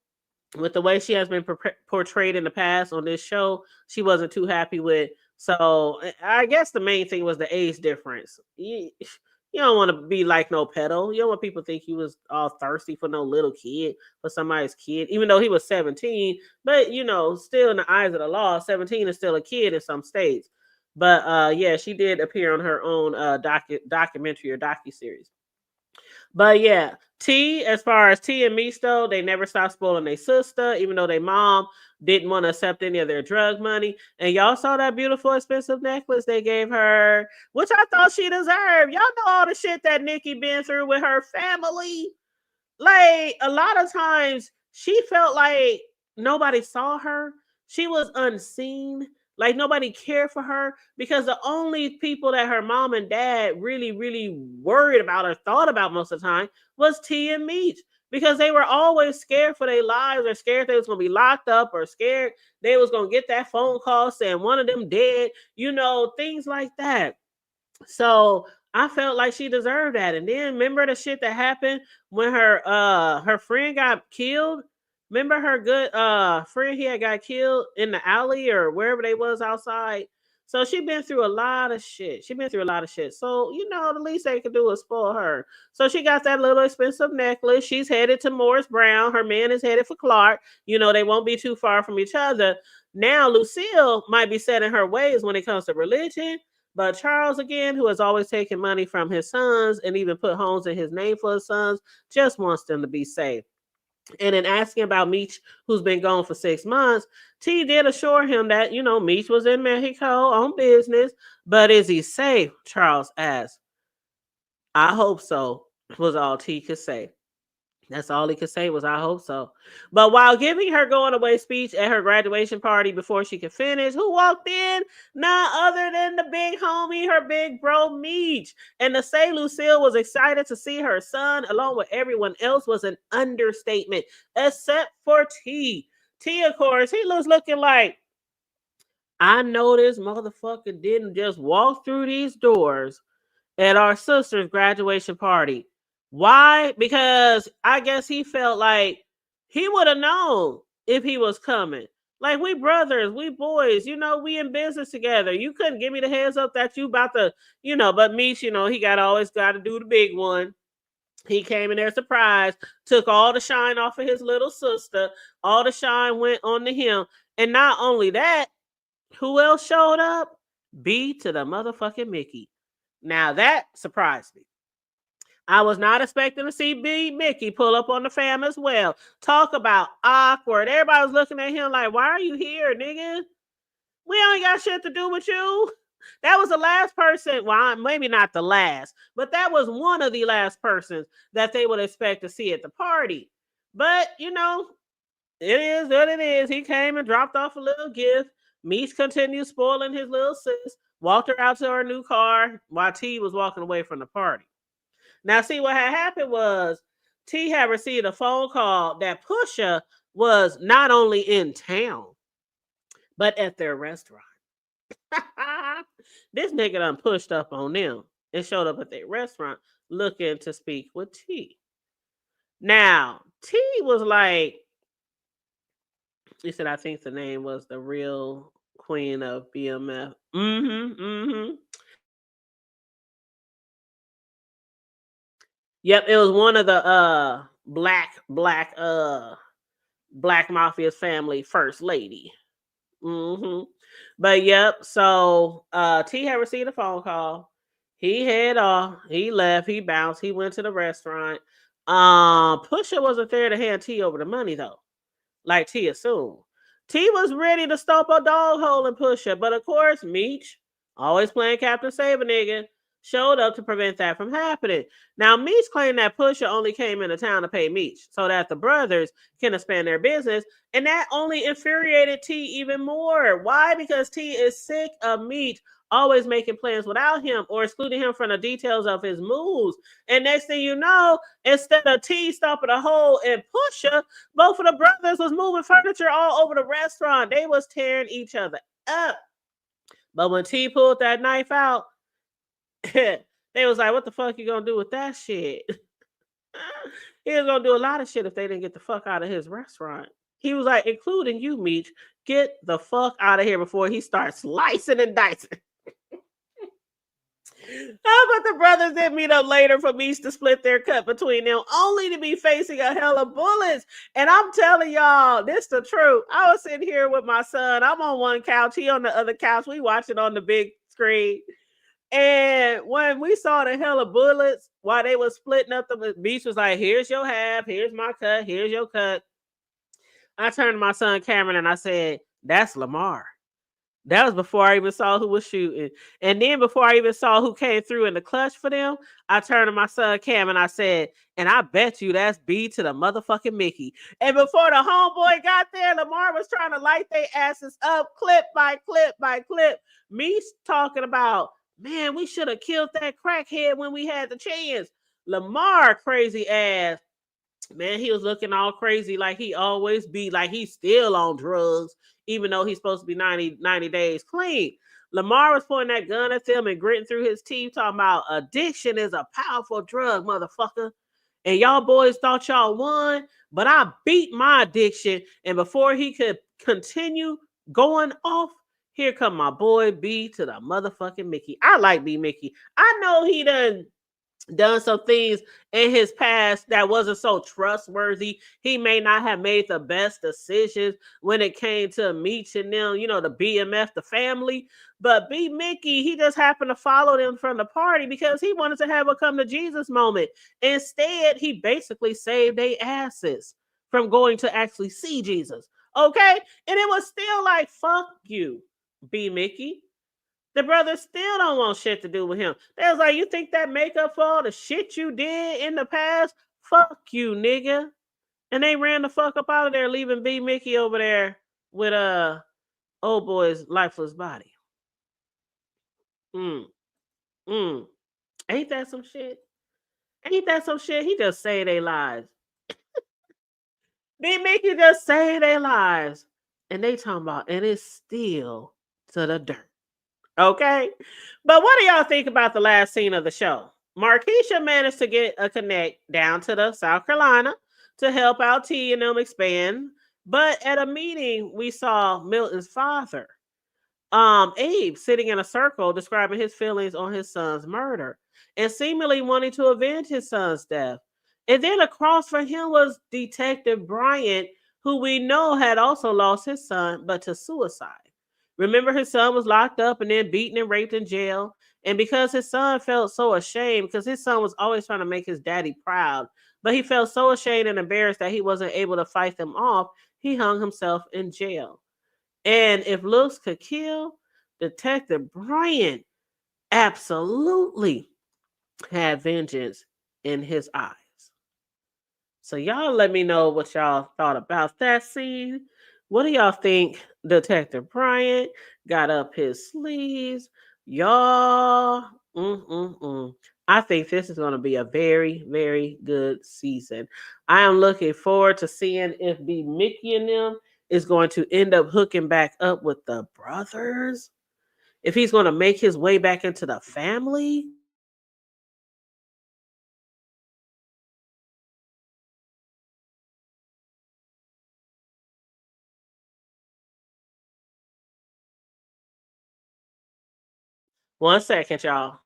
with the way she has been portrayed in the past on this show, she wasn't too happy with. So I guess the main thing was the age difference. You don't want to be like no pedo. You don't want people to think you was all thirsty for no little kid, for somebody's kid, even though he was 17. But still in the eyes of the law, 17 is still a kid in some states. But yeah, she did appear on her own documentary or docu series. But yeah, T, as far as T and Meech though, they never stopped spoiling their sister, even though their mom didn't want to accept any of their drug money. And y'all saw that beautiful, expensive necklace they gave her, which I thought she deserved. Y'all know all the shit that Nikki been through with her family. Like a lot of times she felt like nobody saw her. She was unseen. Like nobody cared for her because the only people that her mom and dad really, really worried about or thought about most of the time was T and Meech because they were always scared for their lives or scared they was going to be locked up or scared they was going to get that phone call saying one of them dead, things like that. So I felt like she deserved that. And then remember the shit that happened when her friend got killed? Remember her good friend he had got killed in the alley or wherever they was outside? So she been through a lot of shit. She been through a lot of shit. So, the least they could do is spoil her. So she got that little expensive necklace. She's headed to Morris Brown. Her man is headed for Clark. They won't be too far from each other. Now Lucille might be set in her ways when it comes to religion, but Charles, again, who has always taken money from his sons and even put homes in his name for his sons, just wants them to be safe. And in asking about Meech, who's been gone for 6 months, T did assure him that, Meech was in Mexico on business, but is he safe? Charles asked. I hope so, was all T could say. That's all he could say was, I hope so. But while giving her going away speech at her graduation party before she could finish, who walked in? None other than the big homie, her big bro, Meech. And to say Lucille was excited to see her son along with everyone else was an understatement, except for T. T, of course, he was looking like, I know this motherfucker didn't just walk through these doors at our sister's graduation party. Why? Because I guess he felt like he would have known if he was coming. Like, we brothers, we boys, we in business together. You couldn't give me the heads up that you about to, but Meech, he always got to do the big one. He came in there surprised, took all the shine off of his little sister. All the shine went on to him. And not only that, who else showed up? B to the motherfucking Mickey. Now that surprised me. I was not expecting to see B Mickey pull up on the fam as well. Talk about awkward. Everybody was looking at him like, why are you here, nigga? We ain't got shit to do with you. That was the last person. Well, maybe not the last, but that was one of the last persons that they would expect to see at the party. But, it is what it is. He came and dropped off a little gift. Meech continued spoiling his little sis, walked her out to her new car while T was walking away from the party. Now, see what had happened was T had received a phone call that Pusha was not only in town, but at their restaurant. This nigga done pushed up on them and showed up at their restaurant looking to speak with T. Now, T was like, he said, I think the name was the real queen of BMF. Yep, it was one of the black mafia's family first lady. Hmm. But yep, so T had received a phone call. He head off, he left, he bounced, he went to the restaurant. Pusha wasn't there to hand T over the money though, like T assumed. T was ready to stomp a dog hole and Pusha, but of course, Meech, always playing Captain Save a nigga, showed up to prevent that from happening. Now, Meech claimed that Pusha only came into town to pay Meech so that the brothers can expand their business, and that only infuriated T even more. Why? Because T is sick of Meech always making plans without him or excluding him from the details of his moves. And next thing you know, instead of T stomping a hole in Pusha, both of the brothers was moving furniture all over the restaurant. They was tearing each other up. But when T pulled that knife out, they was like, what the fuck you gonna do with that shit? He was gonna do a lot of shit if they didn't get the fuck out of his restaurant. He was like, including you, Meech, get the fuck out of here before he starts slicing and dicing. But the brothers did meet up later for Meech to split their cut between them, only to be facing a hell of bullets. And I'm telling y'all, this the truth. I was sitting here with my son. I'm on one couch, he on the other couch. We watching on the big screen. And when we saw the hell of bullets while they was splitting up, the Meech was like, here's your half, here's my cut, here's your cut. I turned to my son Cameron and I said, that's Lamar. That was before I even saw who was shooting. And then before I even saw who came through in the clutch for them, I turned to my son Cam and I said, and I bet you that's B to the motherfucking Mickey. And before the homeboy got there, Lamar was trying to light their asses up clip by clip by clip. Me talking about, man, we should have killed that crackhead when we had the chance. Lamar, crazy ass, man, he was looking all crazy like he always be, like he's still on drugs, even though he's supposed to be 90 days clean. Lamar was pointing that gun at them and gritting through his teeth, talking about addiction is a powerful drug, motherfucker. And y'all boys thought y'all won, but I beat my addiction. And before he could continue going off, here come my boy B to the motherfucking Mickey. I like B Mickey. I know he done some things in his past that wasn't so trustworthy. He may not have made the best decisions when it came to meeting them, the BMF, the family. But B Mickey, he just happened to follow them from the party because he wanted to have a come to Jesus moment. Instead, he basically saved their asses from going to actually see Jesus. Okay? And it was still like, fuck you, B Mickey. The brothers still don't want shit to do with him. They was like, you think that make up for all the shit you did in the past? Fuck you, nigga. And they ran the fuck up out of there, leaving B Mickey over there with old boy's lifeless body. Mm, mm. Ain't that some shit? Ain't that some shit? He just say they lies. B Mickey just say they lies. And they talking about, and it's still to the dirt. Okay. But what do y'all think about the last scene of the show? Markeisha managed to get a connect down to the South Carolina to help out T and them expand. But at a meeting, we saw Milton's father, Abe, sitting in a circle describing his feelings on his son's murder and seemingly wanting to avenge his son's death. And then across from him was Detective Bryant, who we know had also lost his son, but to suicide. Remember, his son was locked up and then beaten and raped in jail. And because his son felt so ashamed, because his son was always trying to make his daddy proud, but he felt so ashamed and embarrassed that he wasn't able to fight them off, he hung himself in jail. And if looks could kill, Detective Bryant absolutely had vengeance in his eyes. So y'all let me know what y'all thought about that scene. What do y'all think Detective Bryant got up his sleeves? Y'all, I think this is going to be a very, very good season. I am looking forward to seeing if B Mickey and them is going to end up hooking back up with the brothers. If he's going to make his way back into the family. One second, y'all.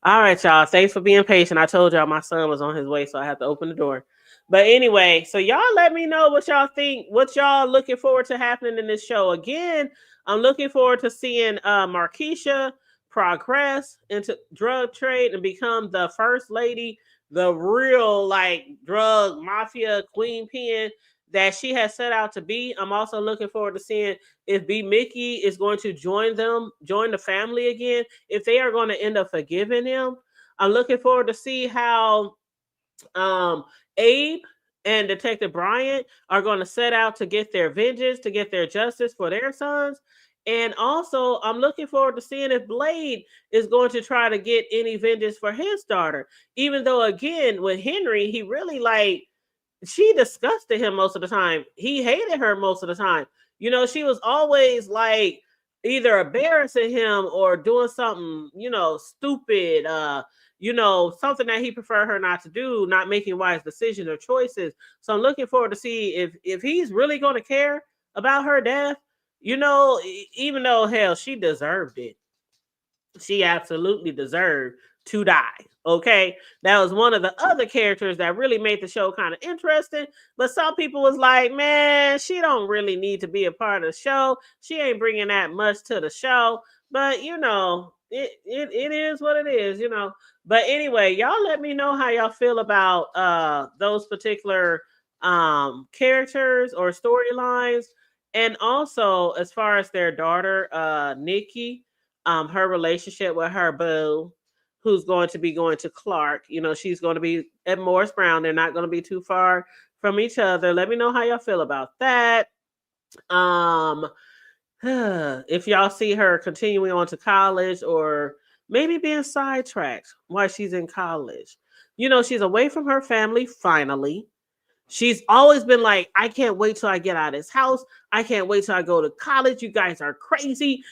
All right, y'all. Thanks for being patient. I told y'all my son was on his way, so I have to open the door. But anyway, so y'all let me know what y'all think, what y'all looking forward to happening in this show. Again, I'm looking forward to seeing Markeisha progress into drug trade and become the first lady, the real like drug mafia queen pin that she has set out to be. I'm also looking forward to seeing if B Mickey is going to join the family again, if they are going to end up forgiving him. I'm looking forward to see how um, Abe and Detective Bryant are going to set out to get their vengeance, to get their justice for their sons. And also, I'm looking forward to seeing if Blade is going to try to get any vengeance for his daughter. Even though, again, with Henry, he really like she disgusted him most of the time. He hated her most of the time. You know, she was always like either embarrassing him or doing something, stupid, something that he preferred her not to do, not making wise decisions or choices. So I'm looking forward to see if he's really going to care about her death. Even though hell she deserved it, she absolutely deserved to die. Okay, that was one of the other characters that really made the show kind of interesting. But some people was like, "Man, she don't really need to be a part of the show. She ain't bringing that much to the show." But it is what it is. But anyway, y'all let me know how y'all feel about those particular characters or storylines, and also as far as their daughter, Nikki, her relationship with her boo, who's going to be going to Clark. She's going to be at Morris Brown. They're not going to be too far from each other. Let me know how y'all feel about that. Um, if y'all see her continuing on to college or maybe being sidetracked while she's in college. She's away from her family finally. She's always been like, I can't wait till I get out of this house. I can't wait till I go to college. You guys are crazy.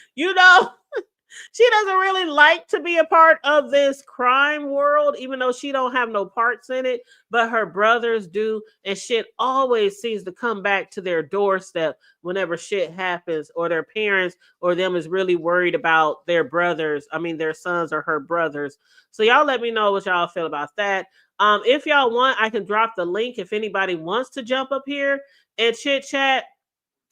She doesn't really like to be a part of this crime world, even though she don't have no parts in it, but her brothers do, and shit always seems to come back to their doorstep whenever shit happens, or their parents or them is really worried about their brothers. I mean, their sons or her brothers. So y'all let me know what y'all feel about that. If y'all want, I can drop the link if anybody wants to jump up here and chit chat.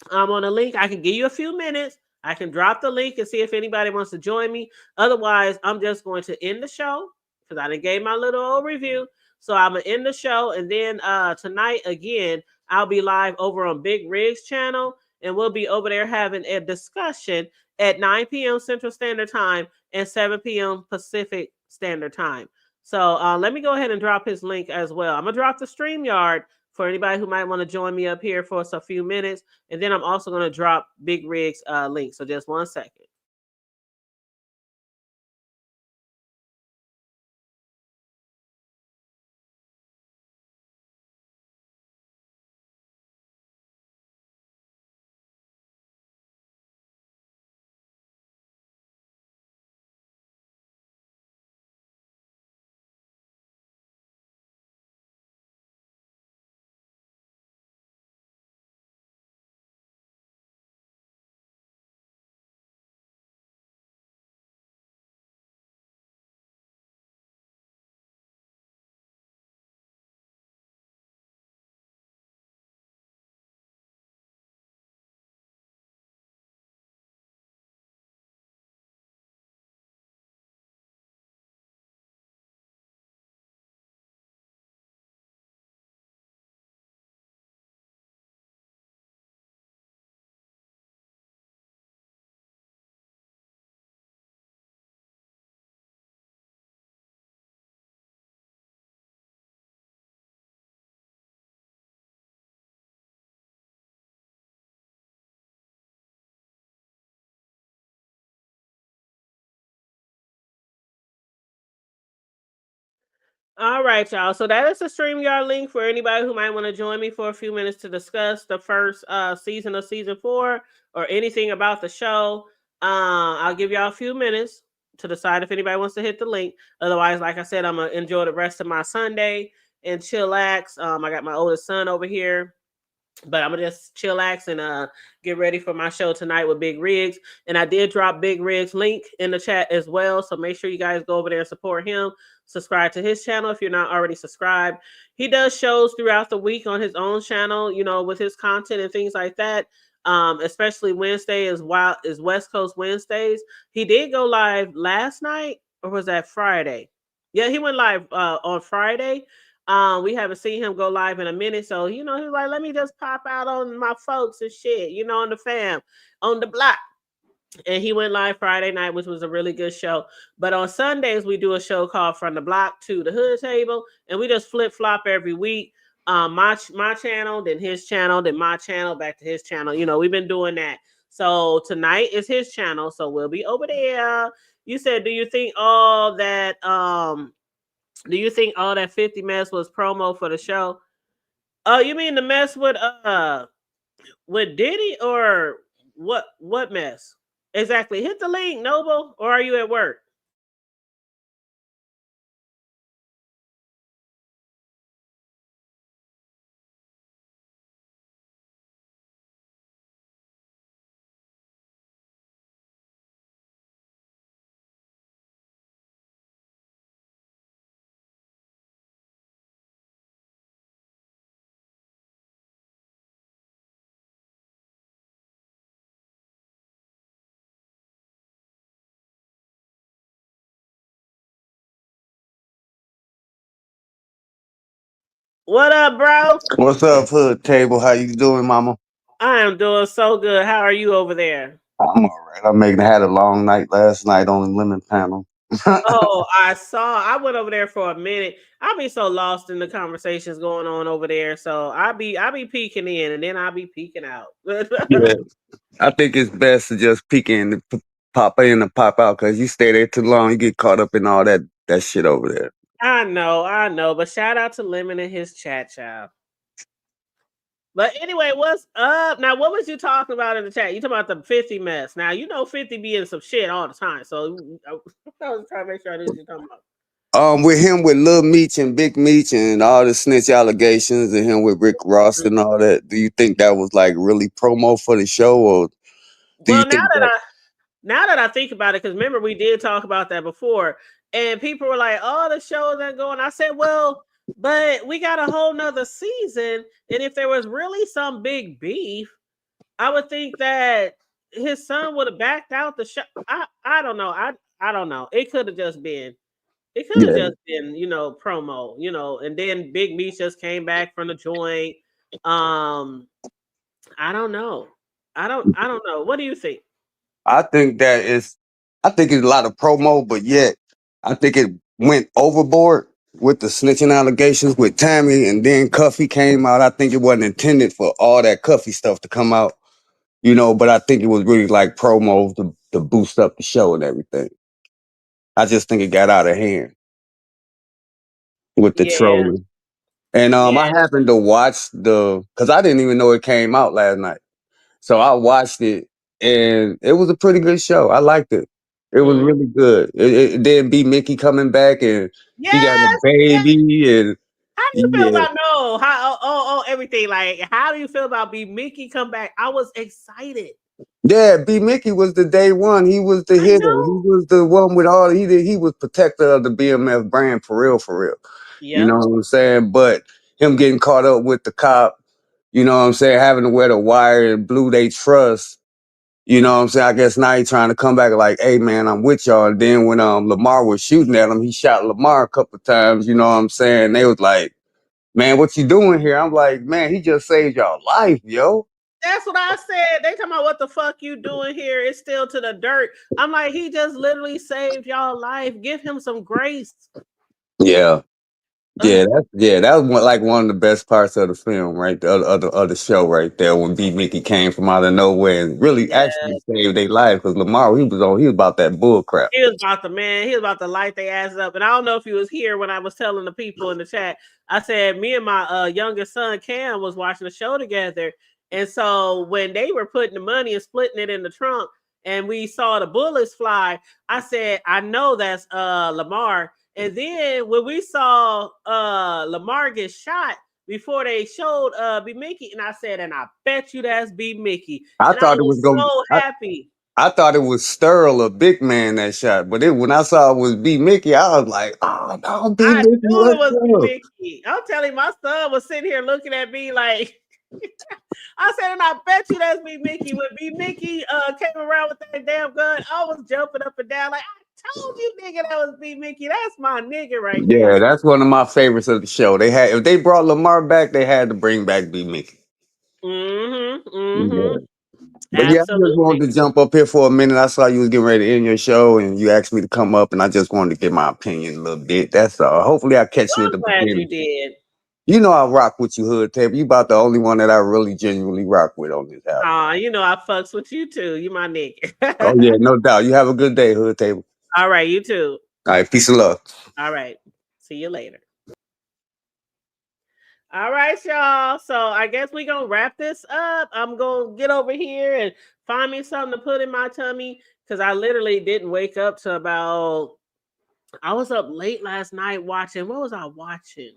On a link. I can give you a few minutes. I can drop the link and see if anybody wants to join me. Otherwise, I'm just going to end the show because I done gave my little old review. So I'm gonna end the show, and then tonight again I'll be live over on Big Rig's channel, and we'll be over there having a discussion at 9 p.m. Central Standard Time and 7 p.m. Pacific Standard Time. So let me go ahead and drop his link as well. I'm gonna drop the StreamYard for anybody who might want to join me up here for a few minutes. And then I'm also going to drop Big Rig's link. So just 1 second. All right, y'all. So that is the StreamYard link for anybody who might want to join me for a few minutes to discuss the first season of season 4 or anything about the show. I'll give y'all a few minutes to decide if anybody wants to hit the link. Otherwise, like I said, I'm gonna enjoy the rest of my Sunday and chillax. I got my oldest son over here But I'm gonna just chillax and get ready for my show tonight with Big Riggs. And I did drop Big Riggs link in the chat as well. So make sure you guys go over there and support him. Subscribe to his channel if you're not already subscribed. He does shows throughout the week on his own channel, you know, with his content and things like that. Especially Wednesday is West Coast Wednesdays. He did go live last night, or was that Friday? Yeah, he went live on Friday. We haven't seen him go live in a minute, so you know, he was like, "Let me just pop out on my folks and shit, you know, on the fam, on the block." And he went live Friday night, which was a really good show. But on Sundays, we do a show called From the Block to the Hood Table, and we just flip flop every week. My channel, then his channel, then my channel, back to his channel. You know, we've been doing that. So tonight is his channel, so we'll be over there. You said, do you think all that 50 mess was promo for the show? Oh, you mean the mess with Diddy, or what mess? Exactly. Hit the link, Noble, or are you at work? What up, bro? What's up, Hood Table? How you doing, Mama? I am doing so good. How are you over there? I'm all right. Had a long night last night on the lemon panel. Oh, I went over there for a minute. I'll be so lost in the conversations going on over there. So I be peeking in and then I'll be peeking out. Yeah, I think it's best to just peek in, and pop in and pop out, because you stay there too long, you get caught up in all that shit over there. I know. But shout out to Lemon and his chat, child. But anyway, what's up? Now, what was you talking about in the chat? You talking about the 50 mess. Now, you know 50 be in some shit all the time. So I was trying to make sure I knew what you're talking about. With him with Lil Meech and Big Meech and all the snitch allegations, and him with Rick Ross and all that, do you think that was like really promo for the show, or do you Well, think that? now that I think about it, because remember we did talk about that before, and people were like, "Oh, the show isn't going." I said, "Well, but we got a whole nother season, and if there was really some big beef, I would think that his son would have backed out the show." I don't know. I don't know. It could have Yeah, just been, you know, promo, you know, and then Big Meech just came back from the joint. Um, I don't know. I don't know. What do you think? I think that is, I think it's a lot of promo, but yet I think it went overboard with the snitching allegations with Tammy, and then Cuffy came out. I think it wasn't intended for all that Cuffy stuff to come out, but I think it was really like promo to boost up the show and everything. I just think it got out of hand with the Yeah, trolling. And I yeah. happened to watch because I didn't even know it came out last night. So I watched it, and it was a pretty good show. I liked it. It was Mm. really good. It then be Mickey coming back, and he got a Yes. Yeah. baby, and How do you feel yeah, about no? How everything like? How do you feel about B Mickey come back? I was excited. yeah. B Mickey was the day one. He was the I hitter. He know. was the one with all. He was protector of the BMF brand for real, for real. You know Yep. what I'm saying? But him getting caught up with the cop, you know what I'm saying, having to wear the wire and blew they trust. You know what I'm saying? I guess now he's trying to come back like, hey man, I'm with y'all. And then when Lamar was shooting at him, he shot Lamar a couple of times, you know what I'm saying? They was like, man, what you doing here? I'm like, man, he just saved y'all life, yo. That's what I said. They talking about what the fuck you doing here? It's still to the dirt. I'm like, he just literally saved y'all life. Give him some grace. Yeah. Ugh, That was like one of the best parts of the film, right? The show right there, when B Mickey came from out of nowhere and really yeah. actually saved their life, because Lamar, he was about that bull crap. He was about to man. He was about to light their asses up. And I don't know if he was here when I was telling the people in the chat. I said me and my youngest son Cam was watching the show together, and so when they were putting the money and splitting it in the trunk, and we saw the bullets fly, I said, I know that's Lamar. And then when we saw Lamar get shot, before they showed B Mickey, and I said, and I bet you that's B Mickey. I And I thought it was was gonna. so happy. I thought it was Sterl, a big man that shot, but when I saw it was B Mickey, I was like, "Oh no, B I Mickey, knew it what's was B up?" Mickey. I'm telling you, my son was sitting here looking at me like I said, and I bet you that's B Mickey. When B Mickey came around with that damn gun, I was jumping up and down like I told you, nigga, that was B Mickey. That's my nigga right Yeah, there. that's one of my favorites of the show. They had if they brought Lamar back, they had to bring back B Mickey. Mm-hmm. Mm-hmm. Yeah. But yeah, I just Absolutely. wanted to jump up here for a minute. I saw you was getting ready to end your show, and you asked me to come up, and I just wanted to get my opinion a little bit. That's all. Hopefully, I catch you Well, at the I'm glad you beginning. did. You know, I rock with you, Hood Table. You about the only one that I really genuinely rock with on this album. You know I fucks with you too. You my nigga. Oh yeah, no doubt. You have a good day, Hood Table. All right, you too. All right, peace and love. All right. See you later. All right, y'all. So I guess we're gonna wrap this up. I'm gonna get over here and find me something to put in my tummy because I literally didn't wake up to about I was up late last night watching. What was I watching?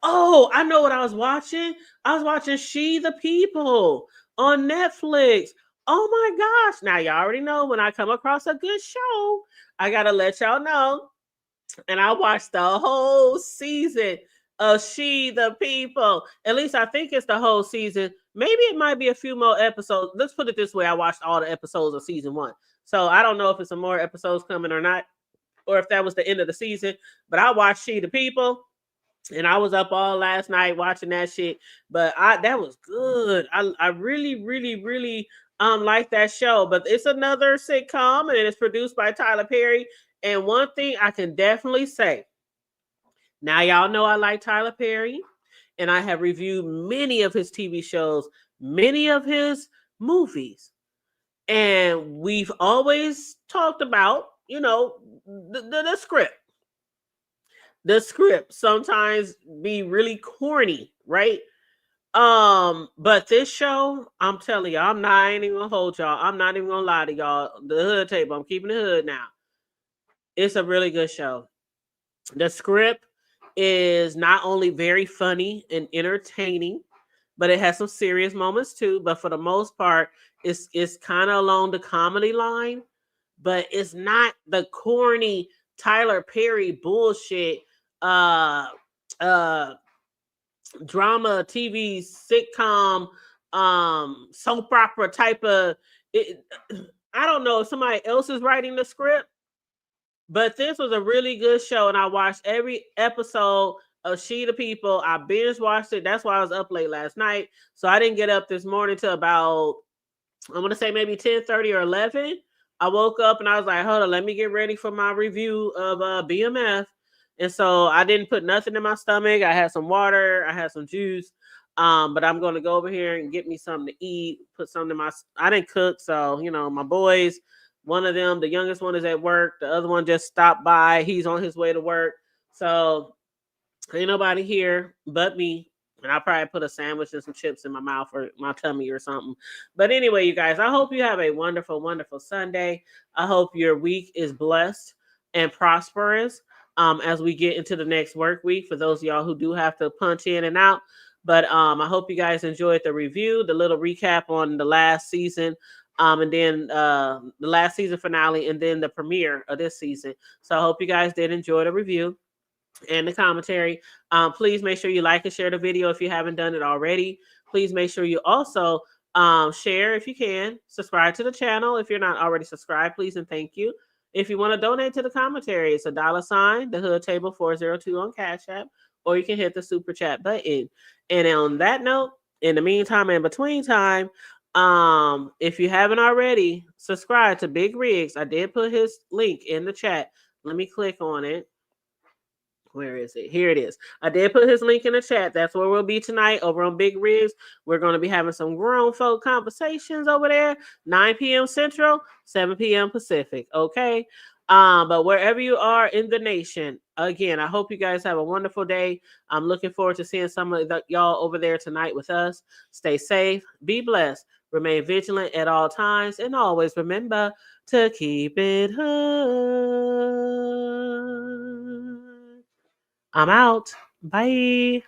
Oh, I know what I was watching. I was watching She the People on Netflix. Oh my gosh. Now y'all already know when I come across a good show, I gotta let y'all know. And I watched the whole season of She the People. At least I think it's the whole season. Maybe it might be a few more episodes. Let's put it this way. I watched all the episodes of season 1. So I don't know if it's some more episodes coming or not, or if that was the end of the season. But I watched She the People. And I was up all last night watching that shit. But that was good. I really, really, really like that show. But it's another sitcom and it's produced by Tyler Perry. And one thing I can definitely say, now y'all know I like Tyler Perry, and I have reviewed many of his TV shows, many of his movies. And we've always talked about, the script. The script sometimes be really corny, right? But this show, I'm telling y'all, I ain't even gonna hold y'all. I'm not even gonna lie to y'all. The Hood Table, I'm keeping the hood now. It's a really good show. The script is not only very funny and entertaining, but it has some serious moments too. But for the most part, it's kind of along the comedy line, but it's not the corny Tyler Perry bullshit uh uh drama TV sitcom soap opera type of it. I don't know if somebody else is writing the script, but this was a really good show, and I watched every episode of She the People. I binge watched it. That's why I was up late last night. So I didn't get up this morning till about, I'm gonna say maybe 10:30 or 11. I woke up and I was like, hold on, let me get ready for my review of BMF. And so I didn't put nothing in my stomach. I had some water, I had some juice. But I'm gonna go over here and get me something to eat, put something in my I didn't cook, so my boys, one of them, the youngest one is at work, the other one just stopped by. He's on his way to work. So ain't nobody here but me. And I'll probably put a sandwich and some chips in my mouth or my tummy or something. But anyway, you guys, I hope you have a wonderful, wonderful Sunday. I hope your week is blessed and prosperous as we get into the next work week for those of y'all who do have to punch in and out. But I hope you guys enjoyed the review, the little recap on the last season, and then the last season finale, and then the premiere of this season. So I hope you guys did enjoy the review and the commentary. Please make sure you like and share the video if you haven't done it already. Please make sure you also share if you can. Subscribe to the channel if you're not already subscribed, please and thank you. If you want to donate to the commentary, it's $, the Hood Table 402 on Cash App, or you can hit the super chat button. And on that note, in the meantime and between time, if you haven't already, subscribe to Big Rigs. I did put his link in the chat. Let me click on it. Where is it? Here it is. I did put his link in the chat. That's where we'll be tonight over on Big Rigs. We're going to be having some grown folk conversations over there, 9 p.m. Central, 7 p.m. Pacific. Okay. But wherever you are in the nation, again, I hope you guys have a wonderful day. I'm looking forward to seeing some of y'all over there tonight with us. Stay safe, be blessed, remain vigilant at all times, and always remember to keep it hood. I'm out. Bye.